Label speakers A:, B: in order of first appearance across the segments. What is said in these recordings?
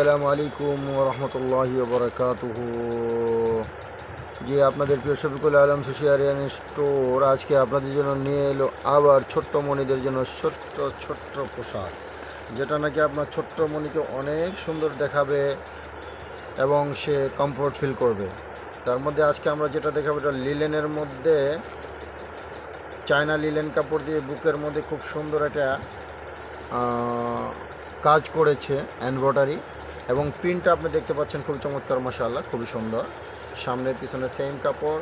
A: আসসালামু আলাইকুম রহমতুল্লাহি বরকাতুহু। জি, আপনাদের প্রিয় শফিকুল আলম সোশিয়ারিয়ান স্টোর আজকে আপনাদের জন্য নিয়ে এলো আবার ছোট্ট মণিদের জন্য ছোট্ট ছোট্ট পোশাক, যেটা নাকি আপনার ছোট্ট মণিকে অনেক সুন্দর দেখাবে এবং সে কমফোর্ট ফিল করবে। তার মধ্যে আজকে আমরা যেটা দেখাবো এটা লিলেনের মধ্যে, চায়না লিলেন কাপড় দিয়ে বুকের মধ্যে খুব সুন্দর একটা কাজ করেছে এমব্রয়ডারি, এবং প্রিন্টটা আপনি দেখতে পাচ্ছেন খুবই চমৎকার, মাশাআল্লাহ খুবই সুন্দর। সামনে পিছনে সেম কাপড়,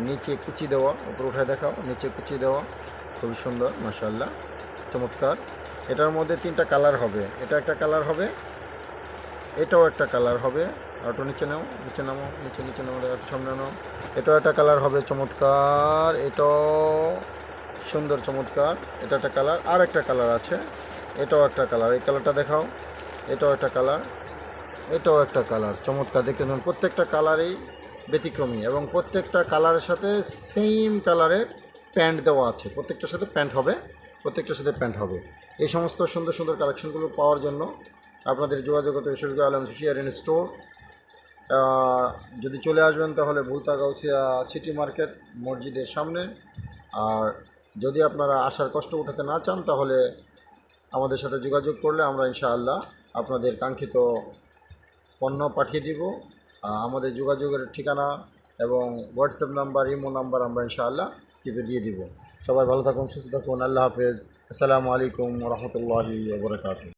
A: নিচে কুচি দেওয়া, উপরে উঠে দেখাও, নিচে কুচি দেওয়া, খুবই সুন্দর মাশাআল্লাহ চমৎকার। এটার মধ্যে তিনটা কালার হবে, এটা একটা কালার হবে, এটাও একটা কালার হবে। আর একটু নিচে নাও, নিচে নামো, নিচে নিচে নামো, একটু সামনে নাও। এটাও একটা কালার হবে চমৎকার, এটাও সুন্দর চমৎকার। এটা একটা কালার, আর একটা কালার আছে, এটাও একটা কালার, এই কালারটা দেখাও, এটাও একটা কালার, এটাও একটা কালার চমৎকার। দেখতে পাবেন প্রত্যেকটা কালারেই ব্যতিক্রমী, এবং প্রত্যেকটা কালারের সাথে সেম কালারের প্যান্ট দেওয়া আছে, প্রত্যেকটার সাথে প্যান্ট হবে, প্রত্যেকটার সাথে প্যান্ট হবে। এই সমস্ত সুন্দর সুন্দর কালেকশনগুলো পাওয়ার জন্য আপনাদের যোগাযোগ করতে হবে শফিকুল আলম সোশিয়ারিয়ান স্টোর। যদি চলে আসবেন তাহলে ভুলতা গাউসিয়া সিটি মার্কেট মসজিদের সামনে। আর যদি আপনারা আসার কষ্ট উঠাতে না চান তাহলে আমাদের সাথে যোগাযোগ করলে আমরা ইনশাআল্লাহ আপনাদের কাঙ্ক্ষিত পণ্য পাঠিয়ে দিব। আমাদের যোগাযোগের ঠিকানা এবং হোয়াটসঅ্যাপ নাম্বার, ইমো নাম্বার আমরা ইনশাআল্লাহ স্ক্রিপে দিয়ে দিব। সবাই ভালো থাকুন, সুস্থ থাকুন, আল্লাহ হাফেজ। আসসালামু আলাইকুম রহমতুল্লাহি ওয়া বারাকাতুহু।